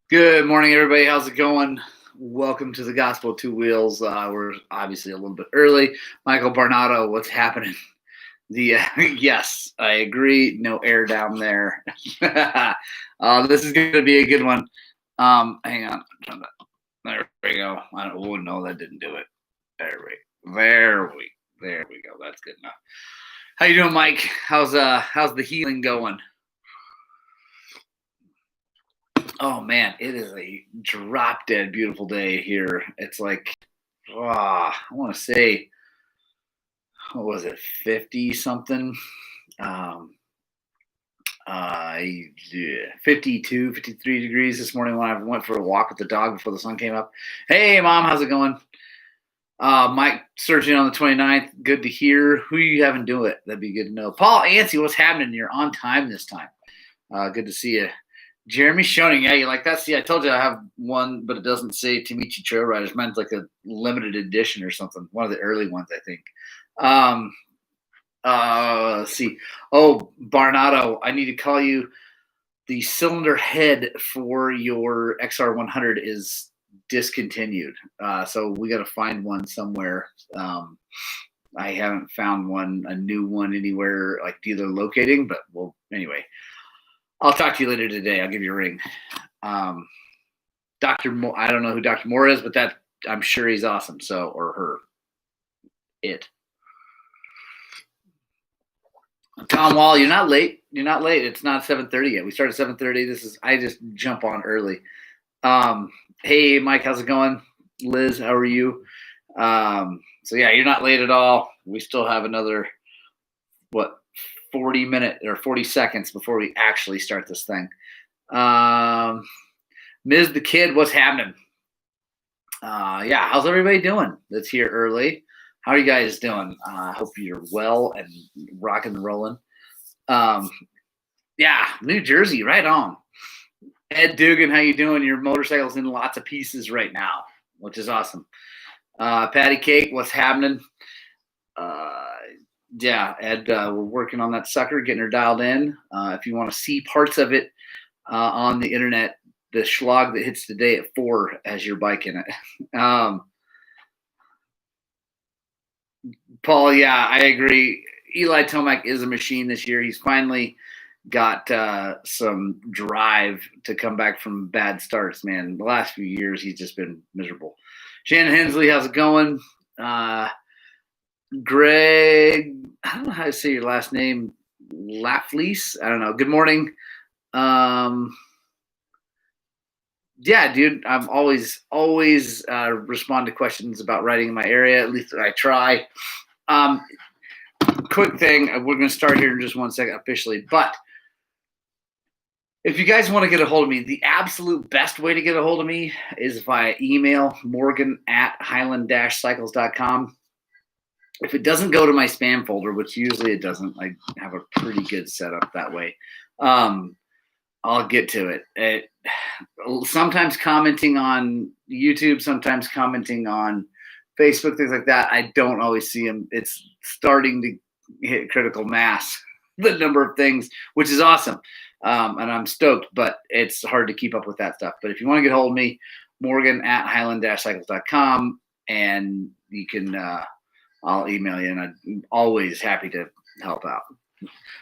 Good morning, everybody. How's it going? Welcome to the Gospel of Two Wheels. We're obviously a little bit early. Michael Barnato, what's happening? Yes, I agree. No air down there. This is going to be a good one. Hang on. There we go. No, that didn't do it. There we go. That's good enough. How you doing, Mike? How's the healing going? Oh man, it is a drop dead beautiful day here. It's like, I want to say, what was it, 50 something? Um, yeah, 52, 53 degrees this morning when I went for a walk with the dog before the sun came up. Hey, Mom, how's it going? Mike, searching on the 29th. Good to hear. Who you having do it? That'd be good to know. Paul Anstey, what's happening? You're on time this time. Good to see you. Jeremy Schoening, yeah, you like that? See, I told you I have one, but it doesn't say Tamichi Trail Riders. Mine's like a limited edition or something. One of the early ones, I think. Let's see. Oh, Barnato, I need to call you. The cylinder head for your XR100 is discontinued. So we got to find one somewhere. I haven't found a new one anywhere, like dealer locating, but well, anyway. I'll talk to you later today. I'll give you a ring. Dr. Moore, I don't know who Dr. Moore is, but that I'm sure he's awesome. So, or her. It. Tom Wall, you're not late. You're not late. It's not 7:30 yet. We started at 7:30. I just jump on early. Hey, Mike, how's it going? Liz, how are you? So yeah, you're not late at all. We still have another 40 minutes or 40 seconds before we actually start this thing. Ms. the Kid, what's happening? Yeah, how's everybody doing that's here early? How are you guys doing? I hope you're well and rocking and rolling. Yeah, New Jersey, right on. Ed Dugan, how you doing? Your motorcycle's in lots of pieces right now, which is awesome. Patty Cake, what's happening? Yeah, Ed, we're working on that sucker, getting her dialed in. If you want to see parts of it on the internet, the Schlog that hits today at 4 has your bike in it. Paul, yeah, I agree. Eli Tomac is a machine this year. He's finally got some drive to come back from bad starts, man. The last few years, he's just been miserable. Shannon Hensley, how's it going? Greg, I don't know how to say your last name. Laflease, I don't know. Good morning. Yeah, dude, I'm always respond to questions about riding in my area. At least I try. Quick thing, we're going to start here in just 1 second officially, but if you guys want to get a hold of me, the absolute best way to get a hold of me is via email, morgan@highland-cycles.com. If it doesn't go to my spam folder, which usually it doesn't, I have a pretty good setup that way. I'll get to it. Sometimes commenting on YouTube, sometimes commenting on Facebook, things like that. I don't always see them. It's starting to hit critical mass, the number of things, which is awesome. And I'm stoked, but it's hard to keep up with that stuff. But if you want to get a hold of me, morgan@highland-cycles.com, and you can, I'll email you, and I'm always happy to help out.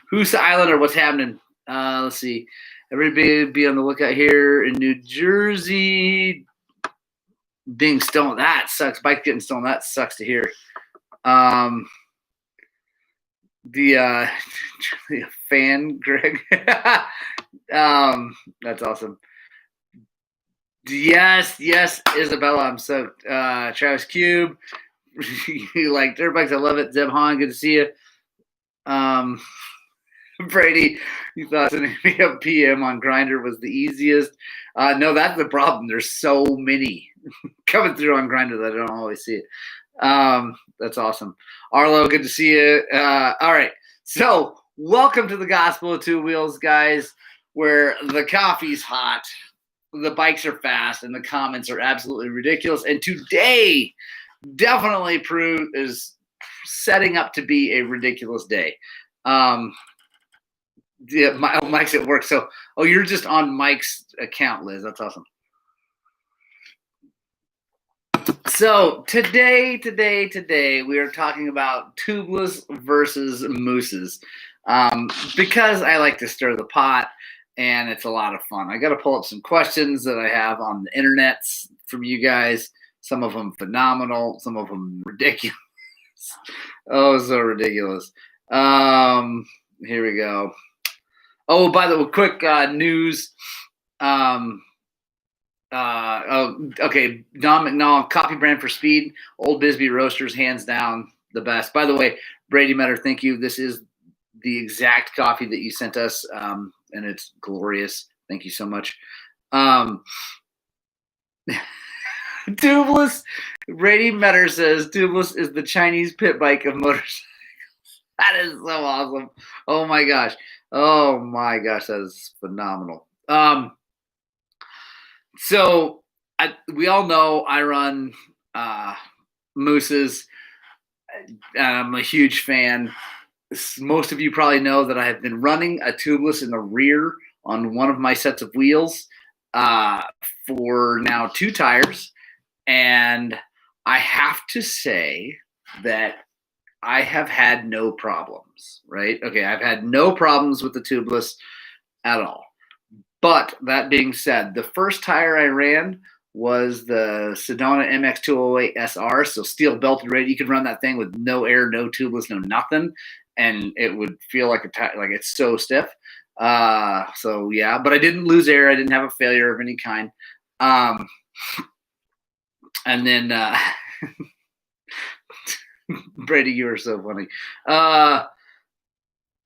Who's the Islander? What's happening? Let's see. Everybody be on the lookout here in New Jersey. Being stolen, that sucks. Bike getting stolen, that sucks to hear. The fan, Greg. That's awesome. Yes, Isabella, I'm so Travis Cube. You like dirt bikes, I love it. Zeb Hahn, good to see you. Brady, you thought sending me a PM on Grindr was the easiest. No, that's the problem. There's so many coming through on Grindr that I don't always see it. That's awesome. Arlo, good to see you. All right. So welcome to the Gospel of Two Wheels, guys, where the coffee's hot, the bikes are fast, and the comments are absolutely ridiculous. And today definitely is setting up to be a ridiculous day. Yeah, Mike's at work. So, you're just on Mike's account, Liz. That's awesome. So today, we are talking about Tubliss versus Mousses, because I like to stir the pot, and it's a lot of fun. I got to pull up some questions that I have on the internet from you guys. Some of them phenomenal, some of them ridiculous. Oh, so ridiculous. Here we go. Oh, by the way, quick news. Okay, Don McNall, coffee brand for speed. Old Bisbee Roasters, hands down the best. By the way, Brady Metter, thank you. This is the exact coffee that you sent us, and it's glorious. Thank you so much. Tubliss, Brady Metter says Tubliss is the Chinese pit bike of motorcycles. That is so awesome. Oh my gosh, that is phenomenal. So we all know I run Mousses. I'm a huge fan. Most of you probably know that I have been running a Tubliss in the rear on one of my sets of wheels for now 2 tires. And I have to say that I have had no problems, right? Okay, I've had no problems with the Tubliss at all. But that being said, the first tire I ran was the Sedona MX208 SR, so steel belted ready. You could run that thing with no air, no Tubliss, no nothing, and it would feel like like it's so stiff. So yeah, but I didn't lose air. I didn't have a failure of any kind. And then Brady, you are so funny.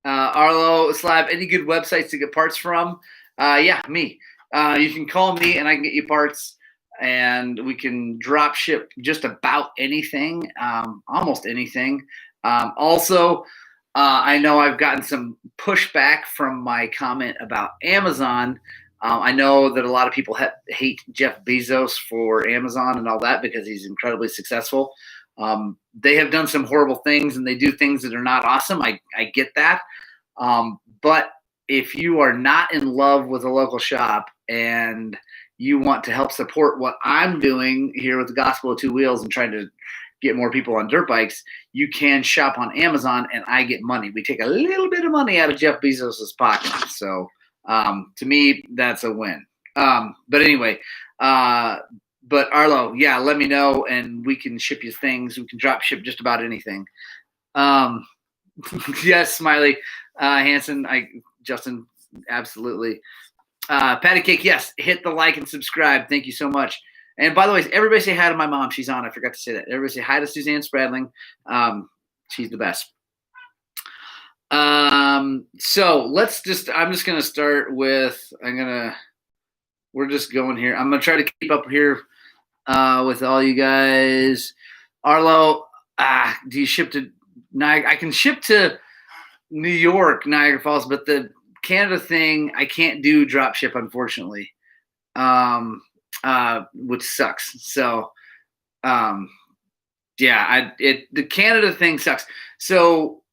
Arlo Slab, any good websites to get parts from? Yeah, me. You can call me and I can get you parts, and we can drop ship just about anything, almost anything. Also, I know I've gotten some pushback from my comment about Amazon. I know that a lot of people hate Jeff Bezos for Amazon and all that because he's incredibly successful. They have done some horrible things and they do things that are not awesome. I get that. But if you are not in love with a local shop and you want to help support what I'm doing here with the Gospel of Two Wheels and trying to get more people on dirt bikes, you can shop on Amazon and I get money. We take a little bit of money out of Jeff Bezos's pocket. So to me, that's a win. But anyway, but Arlo, yeah, let me know and we can ship you things. We can drop ship just about anything. Yes, Smiley, Hanson, Justin, absolutely. Patty Cake, yes, hit the like and subscribe. Thank you so much. And by the way, everybody say hi to my mom. She's on. I forgot to say that. Everybody say hi to Suzanne Spradling. She's the best. So I'm just going to start with, we're just going here. I'm going to try to keep up here with all you guys. Arlo, do you ship to Niagara? I can ship to New York, Niagara Falls, but the Canada thing, I can't do drop ship, unfortunately, which sucks. So, yeah, the Canada thing sucks. So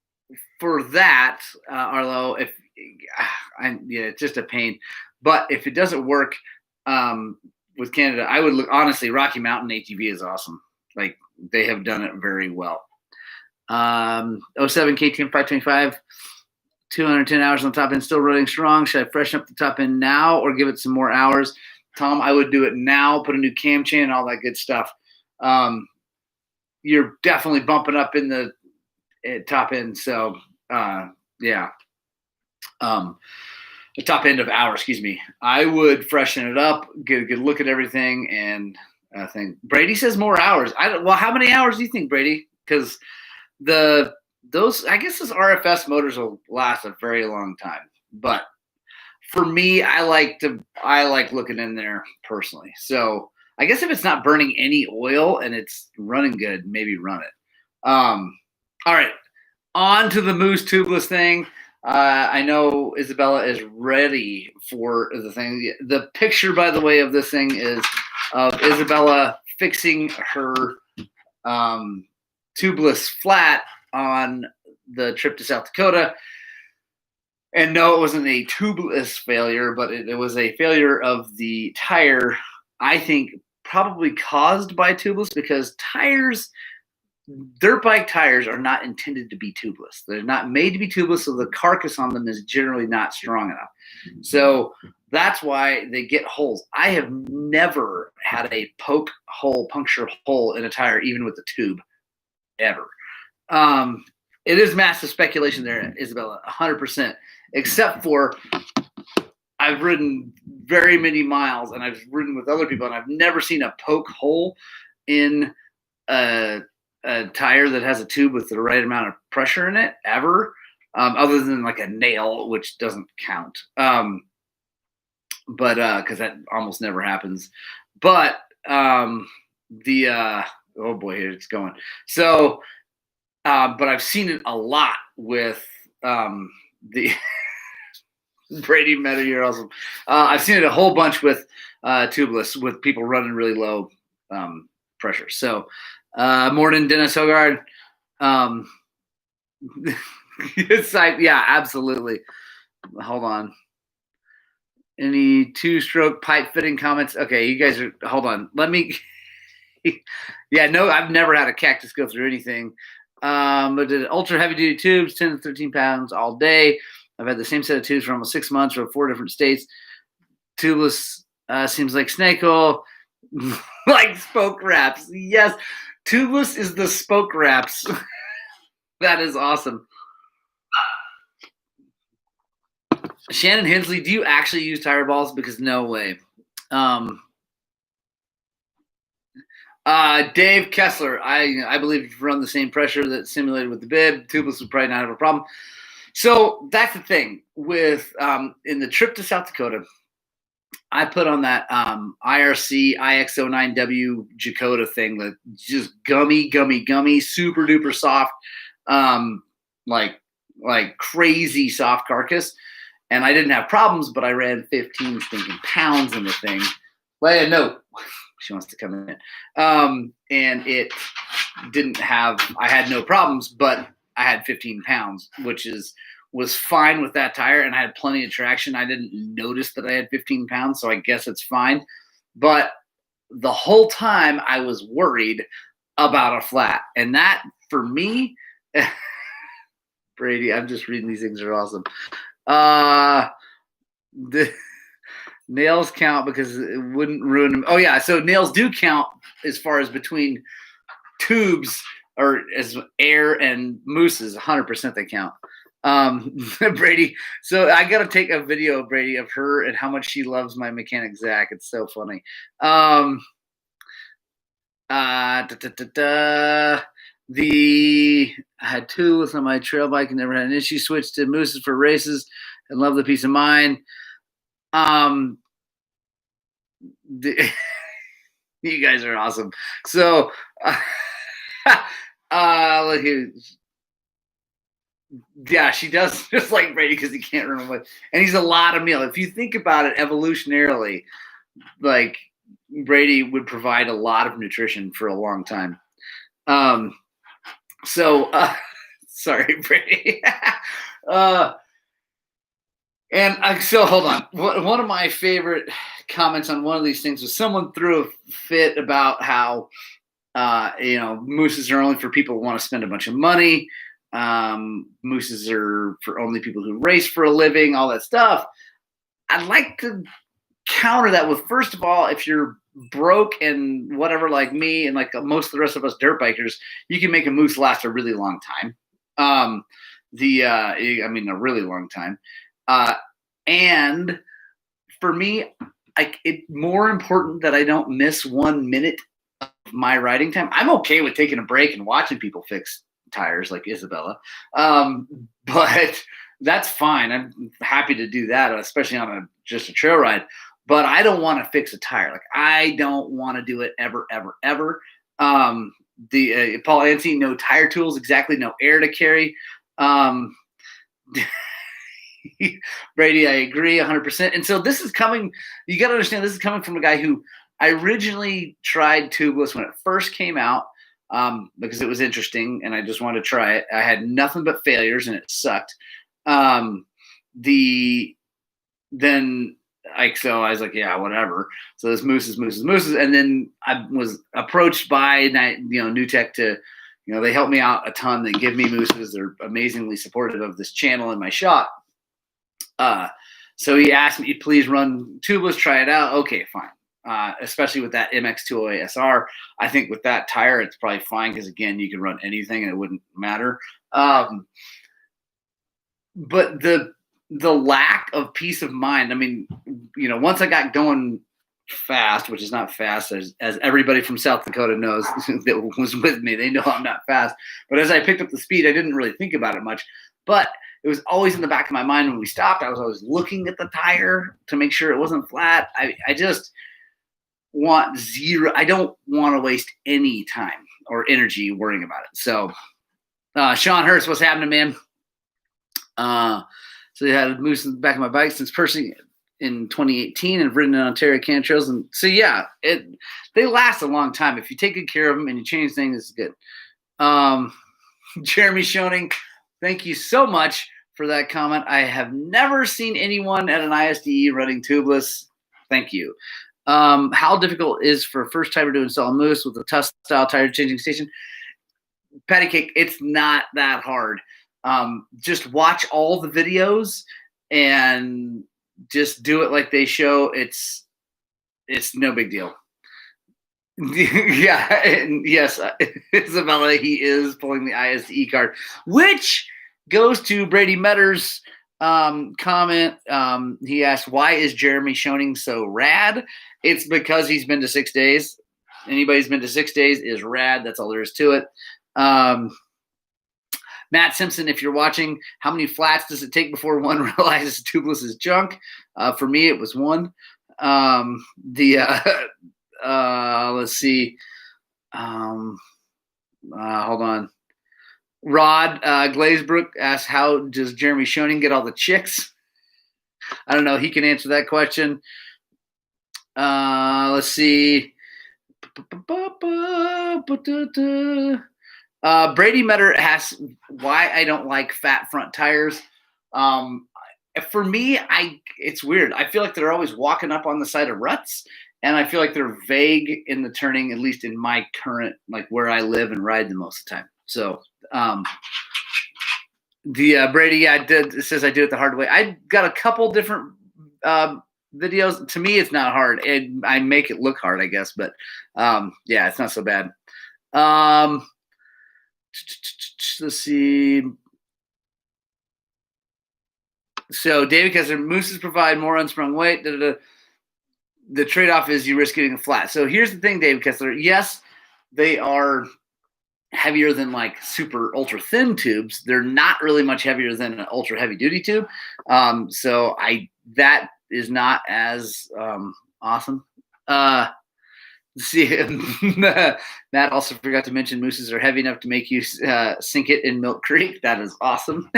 for that, Arlo, it's just a pain. But if it doesn't work with Canada, I would look, honestly, Rocky Mountain ATV is awesome. Like, they have done it very well. 07 KTM 525, 210 hours on the top end, still running strong. Should I freshen up the top end now or give it some more hours? Tom, I would do it now, put a new cam chain and all that good stuff. You're definitely bumping up in the top end. So, yeah. The top end of hours, excuse me. I would freshen it up, get a good look at everything, and I think Brady says more hours. Well, how many hours do you think, Brady? Because I guess those RFS motors will last a very long time. But for me, I like looking in there personally. So I guess if it's not burning any oil and it's running good, maybe run it. All right, on to the Mousse Tubliss thing. I know Isabella is ready for the thing. The picture, by the way, of this thing is of Isabella fixing her Tubliss flat on the trip to South Dakota. And no, it wasn't a Tubliss failure, but it was a failure of the tire. I think probably caused by Tubliss, because dirt bike tires are not intended to be tubeless. They're not made to be tubeless, so the carcass on them is generally not strong enough. So that's why they get holes. I have never had a puncture hole in a tire, even with the tube, ever. It is massive speculation there, Isabella, 100%, except for I've ridden very many miles, and I've ridden with other people, and I've never seen a poke hole in a tire that has a tube with the right amount of pressure in it ever, other than like a nail, which doesn't count. But because that almost never happens. But oh boy, here it's going. So, but I've seen it a lot with the Brady Meta. You're awesome. I've seen it a whole bunch with Tubliss, with people running really low pressure. So, morning, Dennis Hogard. Yeah, absolutely. Hold on. Any two-stroke pipe fitting comments? Okay, you guys are. Hold on. Let me. Yeah, no, I've never had a cactus go through anything. But did ultra heavy-duty tubes, 10 to 13 pounds all day. I've had the same set of tubes for almost 6 months from 4 different states. Tubeless seems like snake oil, like spoke wraps. Yes, tubeless is the spoke wraps. That is awesome. Shannon Hensley, do you actually use tire balls? Because no way. Dave Kessler, I believe if you run the same pressure that's simulated with the bib, tubeless would probably not have a problem. So that's the thing with in the trip to South Dakota, I put on that IRC IX09W Dakota thing that just gummy, super duper soft, like crazy soft carcass. And I didn't have problems, but I ran 15 stinking pounds in the thing. Leia, no, she wants to come in. And it didn't have, I had no problems, but I had 15 pounds, which was fine with that tire, and I had plenty of traction. I didn't notice that I had 15 pounds, so I guess it's fine. But the whole time I was worried about a flat. And that, for me, Brady, I'm just reading these things are awesome. The nails count because it wouldn't ruin them. Oh, yeah, so nails do count as far as between tubes or as air and mousses, 100% they count. Brady, so I gotta take a video, Brady, of her and how much she loves my mechanic Zach. It's so funny. I had Tubliss on my trail bike and never had an issue. Switched to mousses for races and love the peace of mind. You guys are awesome. So look here. Yeah, she does just like Brady because he can't remember. And he's a lot of meal. If you think about it evolutionarily, like Brady would provide a lot of nutrition for a long time. Sorry, Brady. So hold on. One of my favorite comments on one of these things was someone threw a fit about how, mousses are only for people who want to spend a bunch of money. Mousses are for only people who race for a living, all that stuff. I'd like to counter that with, first of all, if you're broke and whatever, like me and like most of the rest of us dirt bikers, you can make a mousse last a really long time. A really long time. And for me, it's more important that I don't miss 1 minute of my riding time. I'm okay with taking a break and watching people fix tires like Isabella. But that's fine. I'm happy to do that, especially on just a trail ride. But I don't want to fix a tire. Like, I don't want to do it ever. Paul Anstey, no tire tools, exactly, no air to carry. Brady, I agree 100%. And so this is coming, you got to understand, this is coming from a guy who I originally tried Tubliss when it first came out, because it was interesting and I just wanted to try it. I had nothing but failures and it sucked. Then like, so I was like, yeah, whatever. So this Mousses. And then I was approached by, New Tech to, they help me out a ton. They give me Mousses. They're amazingly supportive of this channel and my shop. So he asked me, please run Tubliss, try it out. Okay, fine. Especially with that MX208 SR. I think with that tire, it's probably fine because, again, you can run anything and it wouldn't matter. But the lack of peace of mind, I mean, once I got going fast, which is not fast, as everybody from South Dakota knows that was with me, they know I'm not fast. But as I picked up the speed, I didn't really think about it much. But it was always in the back of my mind when we stopped. I was always looking at the tire to make sure it wasn't flat. I just want zero. I don't want to waste any time or energy worrying about it. So, Sean Hurst, what's happening, man? So they had Mousse in the back of my bike since purchasing it in 2018 and have ridden in Ontario can trails. And so, yeah, they last a long time. If you take good care of them and you change things, it's good. Jeremy Schoening, thank you so much for that comment. I have never seen anyone at an ISDE running Tubliss. Thank you. How difficult is for a first timer to install a Mousse with a tough style tire changing station? Patty cake, it's not that hard. Just watch all the videos and just do it like they show. It's no big deal. Yeah, and yes, Isabella, he is pulling the ISDE card, which goes to Brady Metter's comment. He asked, why is Jeremy Schoening so rad? It's because he's been to 6 days. Anybody who's been to 6 days is rad. That's all there is to it. Matt Simpson, if you're watching, how many flats does it take before one realizes Tubliss is junk? For me, it was one. Let's see. Hold on. Rod Glazebrook asks, how does Jeremy Schoening get all the chicks? I don't know. He can answer that question. Let's see. Brady Metter asks why I don't like fat front tires. For me, it's weird. I feel like they're always walking up on the side of ruts, and I feel like they're vague in the turning, at least in my current, like where I live and ride the most of the time. So Brady, it says I do it the hard way. I got a couple different videos. To me, it's not hard. I make it look hard, I guess, but yeah, it's not so bad. Let's see. So David Kessler, Mousses provide more unsprung weight. The trade-off is you risk getting a flat. So here's the thing, David Kessler. Yes, they are heavier than like super ultra thin tubes. They're not really much heavier than an ultra heavy duty tube. So that is not as awesome. See, Matt also forgot to mention Mousses are heavy enough to make you sink it in Milk Creek. That is awesome.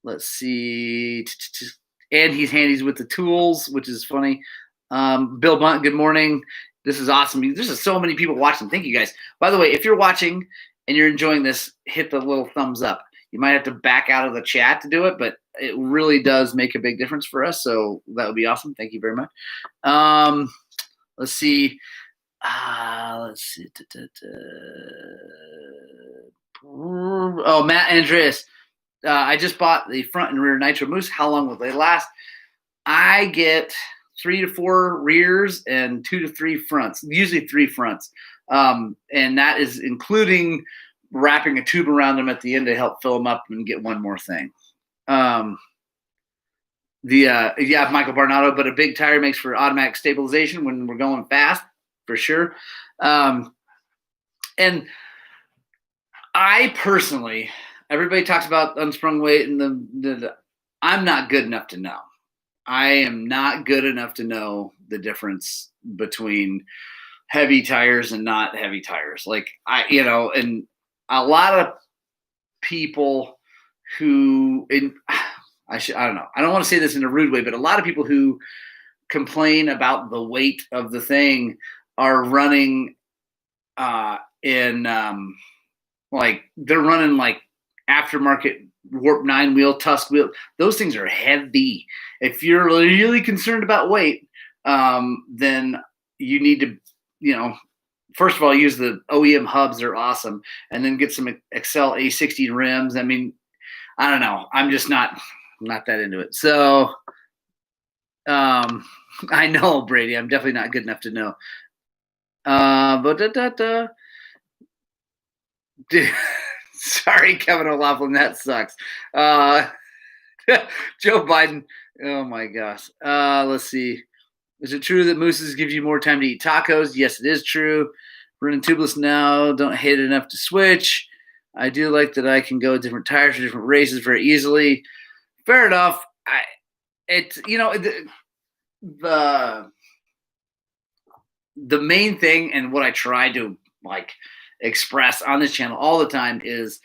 Let's see. And he's handy with the tools, which is funny. Bill Bunt, good morning. This is awesome. There's just so many people watching. Thank you, guys. By the way, if you're watching and you're enjoying this, hit the little thumbs up. You might have to back out of the chat to do it, but it really does make a big difference for us. So that would be awesome. Thank you very much. Let's see. Oh, Matt Andreas. I just bought the front and rear Nitro Mousse. How long will they last? I get 3 to 4 rears and 2 to 3 fronts, usually 3 fronts. And that is including wrapping a tube around them at the end to help fill them up and get one more thing. Michael Barnado, but a big tire makes for automatic stabilization when we're going fast, for sure. And I personally, everybody talks about unsprung weight and I'm not good enough to know. I am not good enough to know the difference between heavy tires and not heavy tires. Like and a lot of people who, I don't know. I don't want to say this in a rude way, but a lot of people who complain about the weight of the thing are running like they're running like aftermarket Warp 9 wheel, Tusk wheel. Those things are heavy. If you're really concerned about weight, then you need to, first of all, use the OEM hubs. They're awesome. And then get some Excel A60 rims. I mean, I don't know. I'm just not that into it. So I know, Brady. I'm definitely not good enough to know. Dude, sorry, Kevin O'Laughlin. That sucks. Joe Biden. Oh my gosh. Let's see. Is it true that Mousses gives you more time to eat tacos? Yes, it is true. Running Tubliss now. Don't hate it enough to switch. I do like that I can go different tires for different races very easily. Fair enough. The main thing, and what I try to express on this channel all the time, is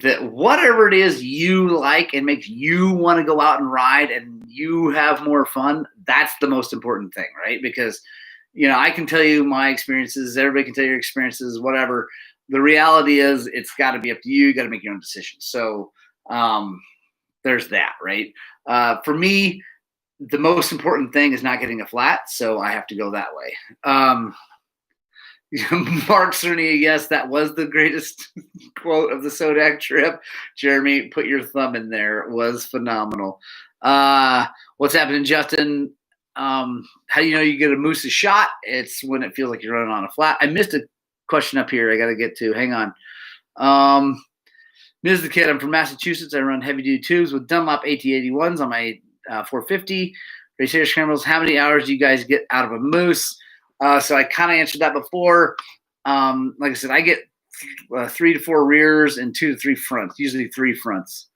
that whatever it is you like and makes you want to go out and ride and you have more fun, that's the most important thing, right? Because, I can tell you my experiences, everybody can tell your experiences, whatever. The reality is it's got to be up to you. You got to make your own decisions. So there's that, right? For me, the most important thing is not getting a flat, so I have to go that way. Mark Cerny, yes, that was the greatest quote of the Sodak trip. Jeremy, put your thumb in there. It was phenomenal. What's happening, Justin? How do you know you get a Mousse shot? It's when it feels like you're running on a flat. I missed a question up here I got to get to. Hang on. Ms. the Kid, I'm from Massachusetts. I run heavy-duty tubes with Dunlop AT81s on my 450. Race air scrambles. How many hours do you guys get out of a Mousse? So I kind of answered that before. Like I said, I get 3 to 4 rears and 2 to 3 fronts, usually 3 fronts.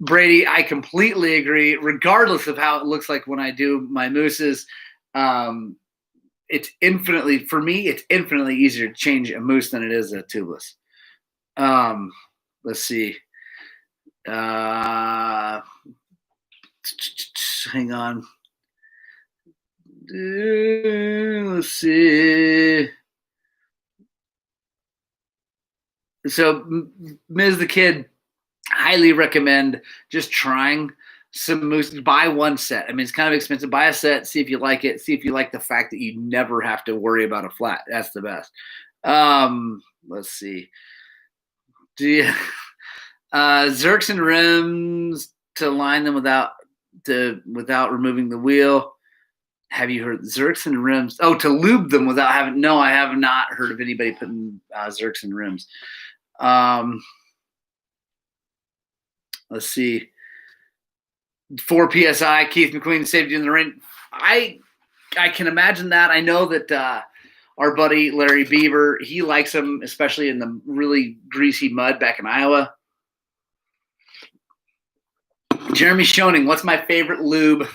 Brady, I completely agree. Regardless of how it looks like when I do my Mousses, it's infinitely easier to change a Mousse than it is a tubeless. Let's see. Hang on. Let's see. So, Ms. the Kid, highly recommend just trying some Mousse. Buy one set. I mean, it's kind of expensive. Buy a set. See if you like it. See if you like the fact that you never have to worry about a flat. That's the best. Let's see. Do you Zerks and rims to line them without removing the wheel? Have you heard Zerks and rims? Oh, to lube them without having? No, I have not heard of anybody putting Zerks and rims. Let's see. 4 PSI, Keith McQueen, safety in the rain. I can imagine that. I know that our buddy Larry Beaver, he likes them, especially in the really greasy mud back in Iowa. Jeremy Schoening, what's my favorite lube?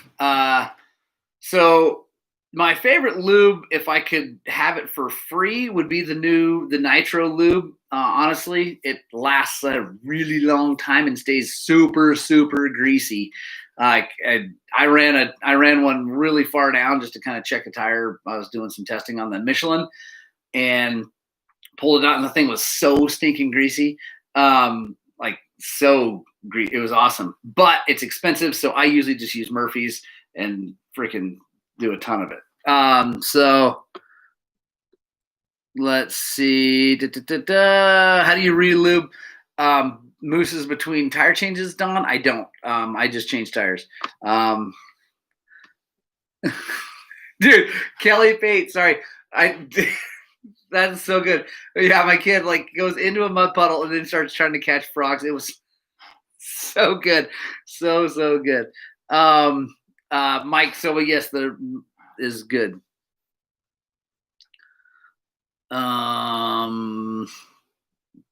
So my favorite lube, if I could have it for free, would be the Nitro Lube. Honestly, it lasts a really long time and stays super, super greasy. I ran one really far down just to kind of check the tire. I was doing some testing on the Michelin and pulled it out, and the thing was so stinking greasy. It was awesome, but it's expensive, so I usually just use Murphy's and freaking do a ton of it. So let's see. How do you re-lube Mousses between tire changes, Don? I don't. I just change tires. Dude, Kelly Pate, sorry. That's so good. Yeah, my kid goes into a mud puddle and then starts trying to catch frogs. It was so good. So good. Mike, so yes, there is good.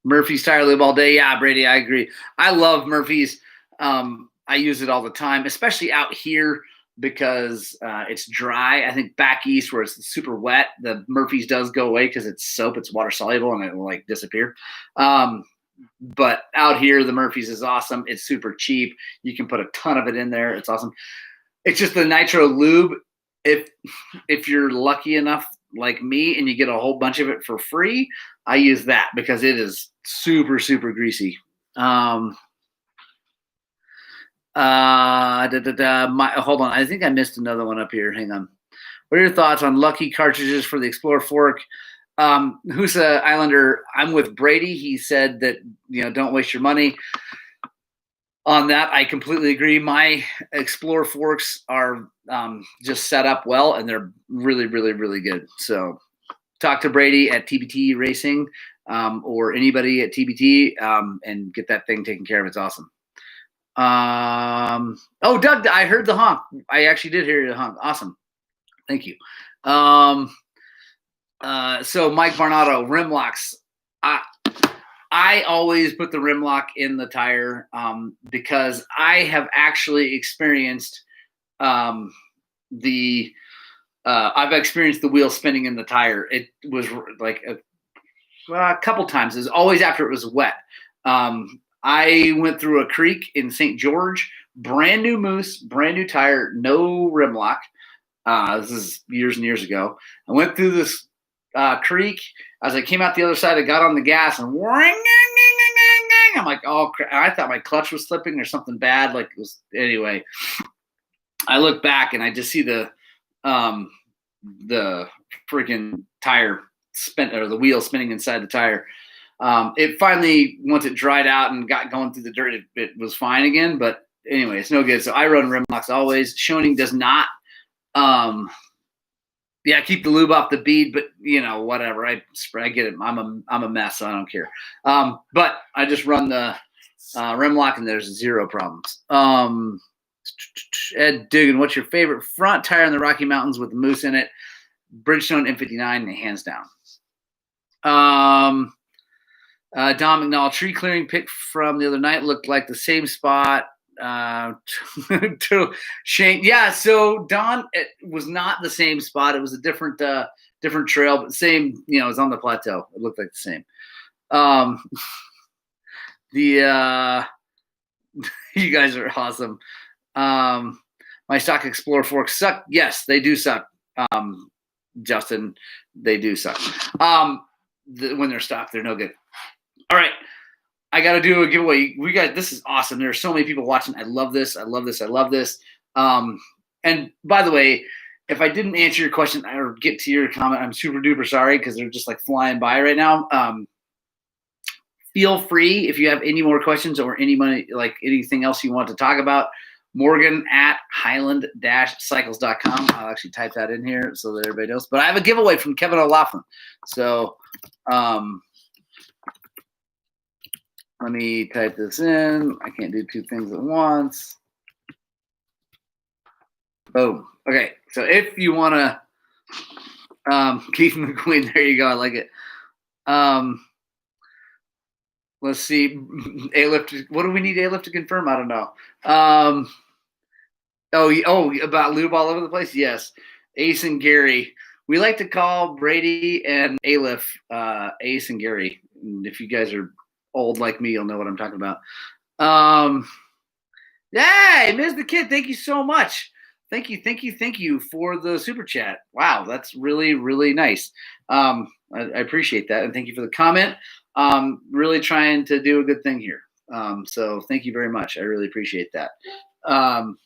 Murphy's tire lube all day. Yeah, Brady, I agree. I love Murphy's. I use it all the time, especially out here because it's dry. I think back east where it's super wet, the Murphy's does go away because it's soap. It's water soluble and it will disappear. But out here, the Murphy's is awesome. It's super cheap. You can put a ton of it in there. It's awesome. It's just the Nitro Lube. If you're lucky enough like me and you get a whole bunch of it for free, I use that because it is super, super greasy. Hold on. I think I missed another one up here. Hang on. What are your thoughts on lucky cartridges for the Explorer Fork? Who's a Islander? I'm with Brady. He said that, don't waste your money on that. I completely agree. My Explorer forks are just set up well, and they're really, really, really good. So talk to Brady at TBT Racing or anybody at TBT and get that thing taken care of. It's awesome. Doug, I heard the honk. I actually did hear the honk. Awesome. Thank you. So Mike Barnato, rim locks. I always put the rim lock in the tire because I have actually experienced I've experienced the wheel spinning in the tire. It was like a couple times. It was always after it was wet. I went through a creek in St. George, brand new Mousse, brand new tire, no rim lock. This is years and years ago. I went through this creek. As I came out the other side, I got on the gas and I'm like, oh crap. I thought my clutch was slipping or something bad. Like it was, anyway, I look back and I just see the freaking tire spin, or the wheel spinning inside the tire. It finally, once it dried out and got going through the dirt, it was fine again. But anyway, it's no good. So I run rim locks always. Schoening does not. Keep the lube off the bead, but whatever. I get it. I'm a mess, so I don't care. But I just run the rim lock, and there's zero problems. Ed Dugan, what's your favorite front tire in the Rocky Mountains with the Mousse in it? Bridgestone M59, hands down. Don McNall, tree clearing pick from the other night looked like the same spot. To Shane, so Don, it was not the same spot. It was a different trail, but same. It was on the plateau. It looked like the same. You guys are awesome. My stock Explorer forks suck. Yes, they do suck. Justin, they do suck. When they're stock, they're no good. All right. I got to do a giveaway. We got, this is awesome. There are so many people watching. I love this. I love this. I love this. And by the way, if I didn't answer your question or get to your comment, I'm super duper sorry because they're just like flying by right now. Feel free if you have any more questions or anything else you want to talk about. Morgan at highland-cycles.com. I'll actually type that in here so that everybody knows. But I have a giveaway from Kevin O'Laughlin. So let me type this in. I can't do two things at once. Boom. Okay. So if you want to Keith McQueen, there you go. I like it. Let's see. A-Lift. What do we need A-Lift to confirm? I don't know. About lube all over the place? Yes. Ace and Gary. We like to call Brady and A-Lift Ace and Gary. And if you guys are old like me, you'll know what I'm talking about. Hey, Ms. the Kid, thank you so much. Thank you for the super chat. Wow, that's really, really nice. I appreciate that, and thank you for the comment. Really trying to do a good thing here. So thank you very much. I really appreciate that.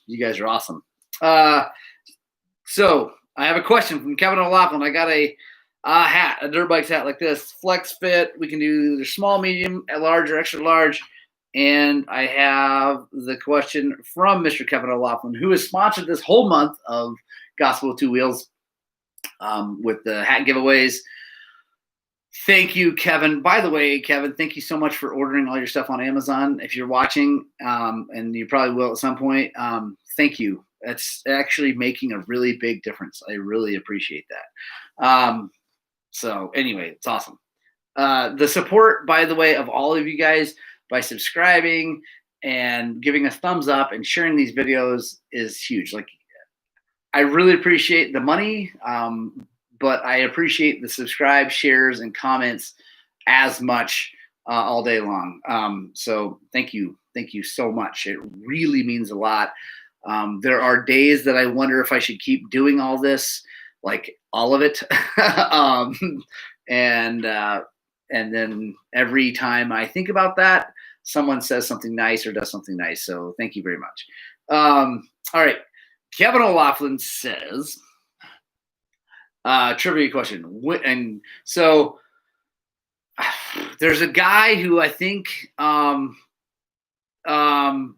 You guys are awesome. So I have a question from Kevin O'Laughlin. I got a hat, a DIRTBIKES hat like this, flex fit. We can do either small, medium, large, or extra large. And I have the question from Mr. Kevin O'Laughlin, who has sponsored this whole month of Gospel of Two Wheels with the hat giveaways. Thank you, Kevin. By the way, Kevin, thank you so much for ordering all your stuff on Amazon. If you're watching, and you probably will at some point, thank you. That's actually making a really big difference. I really appreciate that. So anyway, it's awesome. The support, by the way, of all of you guys by subscribing and giving us thumbs up and sharing these videos is huge. Like, I really appreciate the money, but I appreciate the subscribe, shares, and comments as much all day long. So thank you. Thank you so much. It really means a lot. There are days that I wonder if I should keep doing all this, like all of it. And then every time I think about that, someone says something nice or does something nice. So thank you very much. All right. Kevin O'Laughlin says, trivia question. And so there's a guy who I think, I don't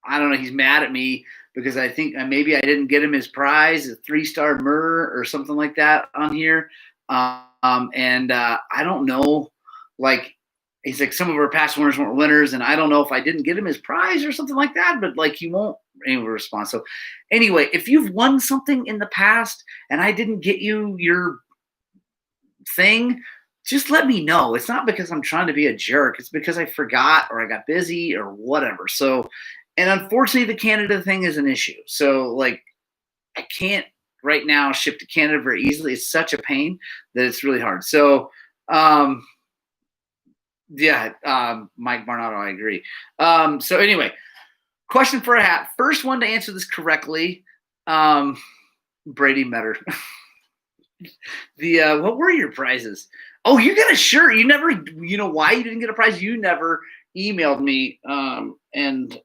know, he's mad at me because I think maybe I didn't get him his prize, a 3-star myrrh or something like that on here. And I don't know, like, he's like, some of our past winners weren't winners, and I don't know if I didn't get him his prize or something like that, but like, he won't able to respond. So anyway, if you've won something in the past and I didn't get you your thing, just let me know. It's not because I'm trying to be a jerk. It's because I forgot or I got busy or whatever. So, and unfortunately the Canada thing is an issue. So like, I can't right now ship to Canada very easily. It's such a pain that it's really hard. So, yeah, Mike Barnado, I agree. So anyway, question for a hat. First one to answer this correctly, Brady Metter. What were your prizes? Oh, you got a shirt. You never, you know why you didn't get a prize? You never emailed me and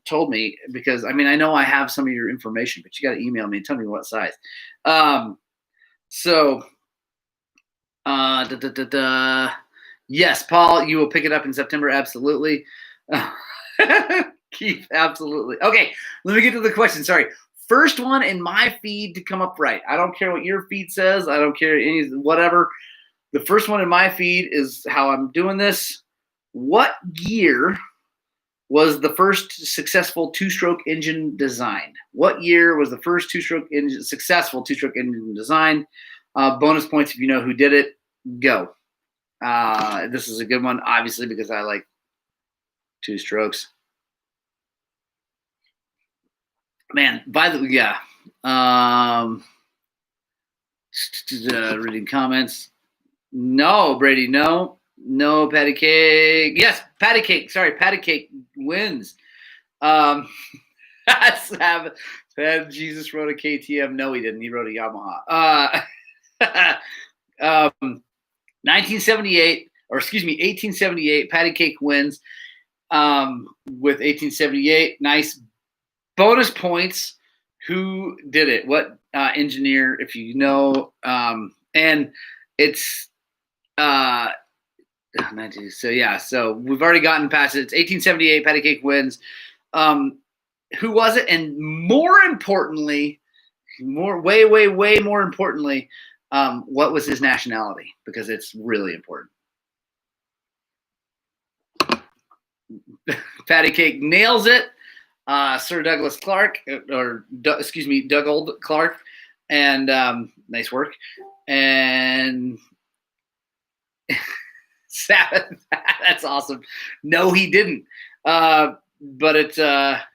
told me, because I mean, I know I have some of your information, but you got to email me and tell me what size. Yes, Paul, you will pick it up in September. Absolutely. Keith, absolutely. Okay, let me get to the question. Sorry. First one in my feed to come up right. I don't care what your feed says. I don't care any whatever. The first one in my feed is how I'm doing this. What year was the first successful two-stroke engine designed? What year was the first successful two-stroke engine designed? Bonus points if you know who did it. Go. This is a good one, obviously, because I like two strokes. Man, by the way, yeah. Reading comments. No, Brady, no. No, Patty Cake. Yes, Patty Cake. Sorry, Patty Cake wins. Jesus wrote a KTM. No, he didn't. He wrote a Yamaha. 1878, Patty Cake wins with 1878. Nice bonus points. Who did it? What engineer, if you know? And it's so yeah, so we've already gotten past it. It's 1878, Patty Cake wins. Who was it? And more importantly, way more importantly, what was his nationality? Because it's really important. Patty Cake nails it. Sir Douglas Clark, Doug Old Clark, and nice work. And that's awesome. No, he didn't. But it's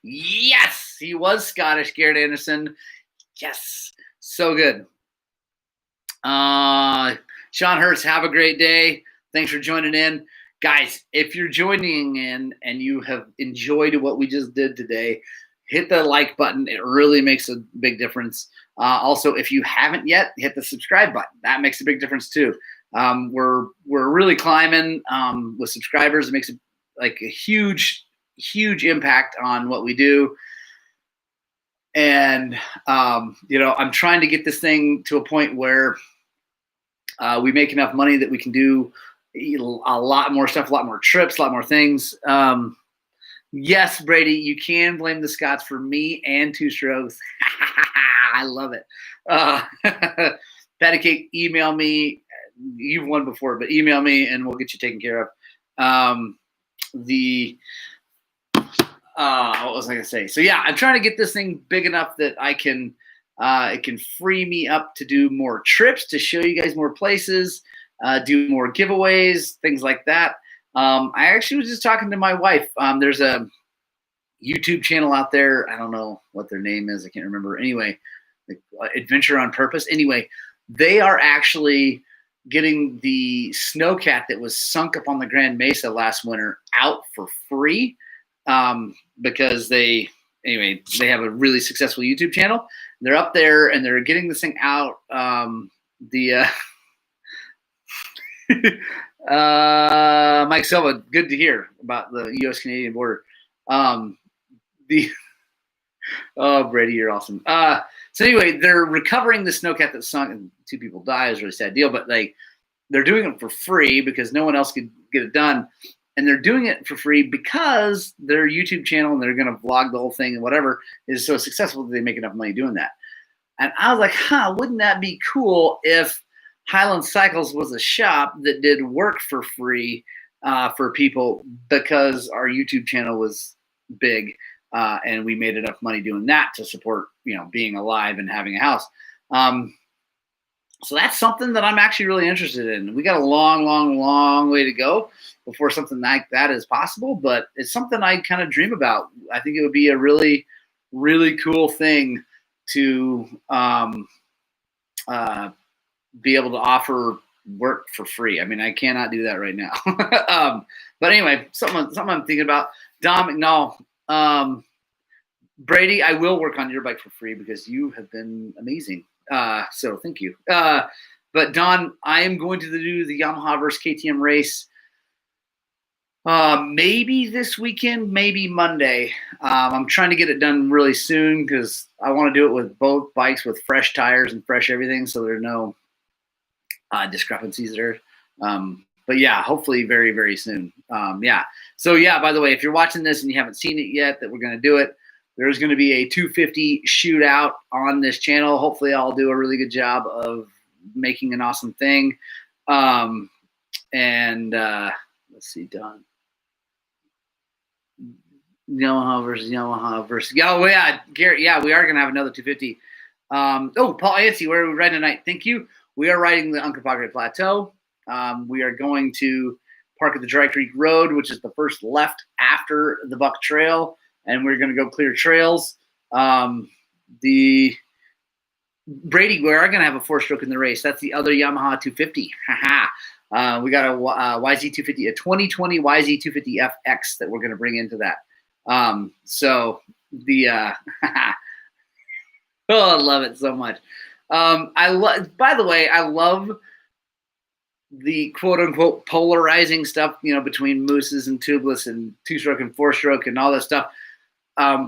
yes, he was Scottish. Garrett Anderson. Yes, so good. Sean Hurst, have a great day. Thanks for joining in. Guys, if you're joining in and you have enjoyed what we just did today, hit the like button. It really makes a big difference. Also, if you haven't yet, hit the subscribe button. That makes a big difference too. We're really climbing with subscribers. It makes like a huge impact on what we do. And I'm trying to get this thing to a point where we make enough money that we can do a lot more stuff, a lot more trips, a lot more things. Yes, Brady, you can blame the Scots for me and two strokes. I love it. Patty Cake, email me. You've won before, but email me and we'll get you taken care of. What was I gonna say? So yeah, I'm trying to get this thing big enough that I can it can free me up to do more trips, to show you guys more places, do more giveaways, things like that. I actually was just talking to my wife. There's a YouTube channel out there. I don't know what their name is. I can't remember. Anyway, Adventure on Purpose. Anyway, they are actually getting the snowcat that was sunk up on the Grand Mesa last winter out for free because they anyway, they have a really successful YouTube channel. They're up there and they're getting this thing out. Mike Silva, good to hear about the U.S.-Canadian border. Brady, you're awesome. So anyway, they're recovering the snowcat that sunk and 2 people died. It was a really sad deal, but like they're doing it for free because no one else could get it done. And they're doing it for free because their YouTube channel, and they're going to vlog the whole thing and whatever, is so successful that they make enough money doing that. And I was like, wouldn't that be cool if Highland Cycles was a shop that did work for free for people because our YouTube channel was big and we made enough money doing that to support, being alive and having a house. So that's something that I'm actually really interested in. We got a long, long, long way to go before something like that is possible, but it's something I kind of dream about. I think it would be a really, really cool thing to be able to offer work for free. I mean, I cannot do that right now. But anyway, something I'm thinking about. Dom McNall, Brady, I will work on your bike for free because you have been amazing. So thank you. But Don, I am going to do the Yamaha versus KTM race. Maybe this weekend, maybe Monday. I'm trying to get it done really soon because I want to do it with both bikes with fresh tires and fresh everything, so there are no discrepancies there. But yeah, hopefully very, very soon. Yeah. So yeah, by the way, if you're watching this and you haven't seen it yet, that we're going to do it, there's going to be a 250 shootout on this channel. Hopefully I'll do a really good job of making an awesome thing. Let's see, Don. Yamaha versus Garrett. Yeah, we are going to have another 250. Paul Yancey, where are we riding tonight? Thank you. We are riding the Uncompahgre Plateau. We are going to park at the Dry Creek Road, which is the first left after the Buck Trail, and we're going to go clear trails. Brady, we are going to have a 4-stroke in the race. That's the other Yamaha 250. We got a YZ250, a 2020 YZ250FX that we're going to bring into that. So the I love it so much. By the way, I love the quote unquote polarizing stuff, between Mousses and Tubliss and 2-stroke and 4-stroke and all that stuff.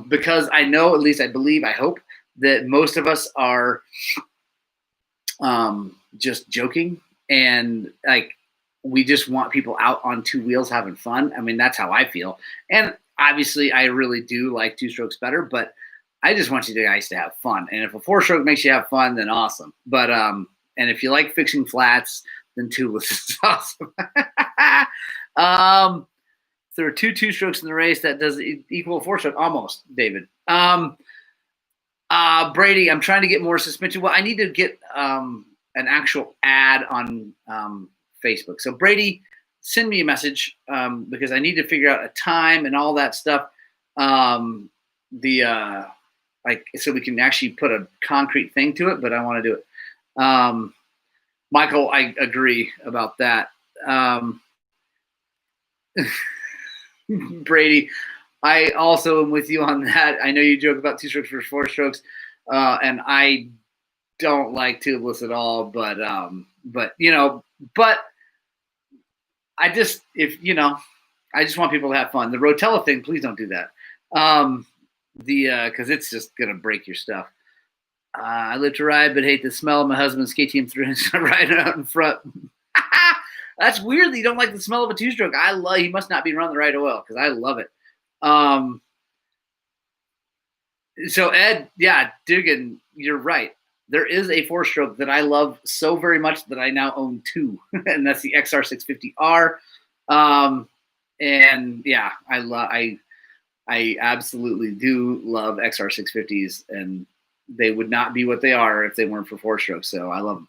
Because I know, at least I believe, I hope that most of us are just joking and like we just want people out on 2 wheels having fun. I mean, that's how I feel. And obviously I really do like 2-strokes better, but I just want you guys to have fun. And if a 4-stroke makes you have fun, then awesome. But and if you like fixing flats, then Tubliss is awesome. If there are 2 2-strokes in the race, that does equal a 4-stroke, almost, David. Brady, I'm trying to get more suspension. Well, I need to get an actual ad on Facebook. So Brady, send me a message because I need to figure out a time and all that stuff. So we can actually put a concrete thing to it, but I want to do it. Michael, I agree about that. Brady, I also am with you on that. I know you joke about 2-strokes versus 4-strokes, and I don't like Tubliss at all. But I just want people to have fun. The Rotella thing, please don't do that. Because it's just gonna break your stuff. I live to ride, but hate the smell of my husband's KTM 300 riding out in front. That's weird that you don't like the smell of a 2-stroke. He must not be running the right oil because I love it. So Ed, Dugan, you're right. There is a 4-stroke that I love so very much that I now own 2, and that's the XR650R. I absolutely do love XR650s, and they would not be what they are if they weren't for 4-strokes. So I love them.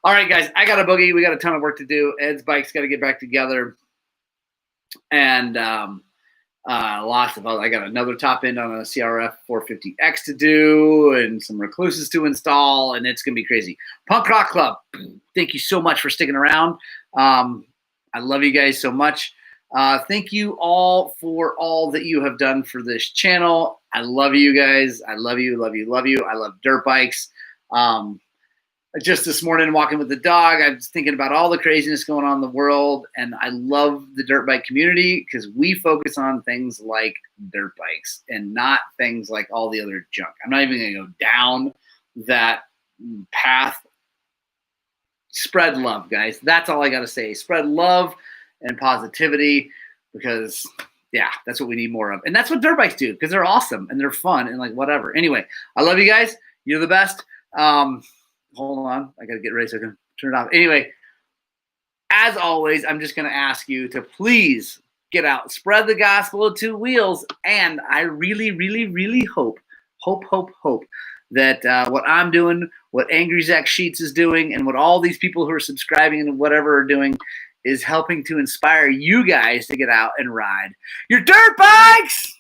All right, guys, I got a boogie. We got a ton of work to do. Ed's bike's got to get back together. And lots of other. I got another top end on a CRF 450X to do and some recluses to install, and it's going to be crazy. Punk Rock Club, thank you so much for sticking around. I love you guys so much. Thank you all for all that you have done for this channel. I love you guys. I love you, love you, love you. I love dirt bikes. Just this morning walking with the dog, I was thinking about all the craziness going on in the world, and I love the dirt bike community because we focus on things like dirt bikes and not things like all the other junk. I'm not even going to go down that path. Spread love, guys. That's all I got to say. Spread love and positivity because, yeah, that's what we need more of. And that's what dirt bikes do because they're awesome and they're fun and like whatever. Anyway, I love you guys. You're the best. Hold on. I got to get ready so I can turn it off. Anyway, as always, I'm just going to ask you to please get out, spread the gospel of two wheels. And I really, really, really hope that what I'm doing, what Angry Zach Sheets is doing, and what all these people who are subscribing and whatever are doing is helping to inspire you guys to get out and ride your dirt bikes.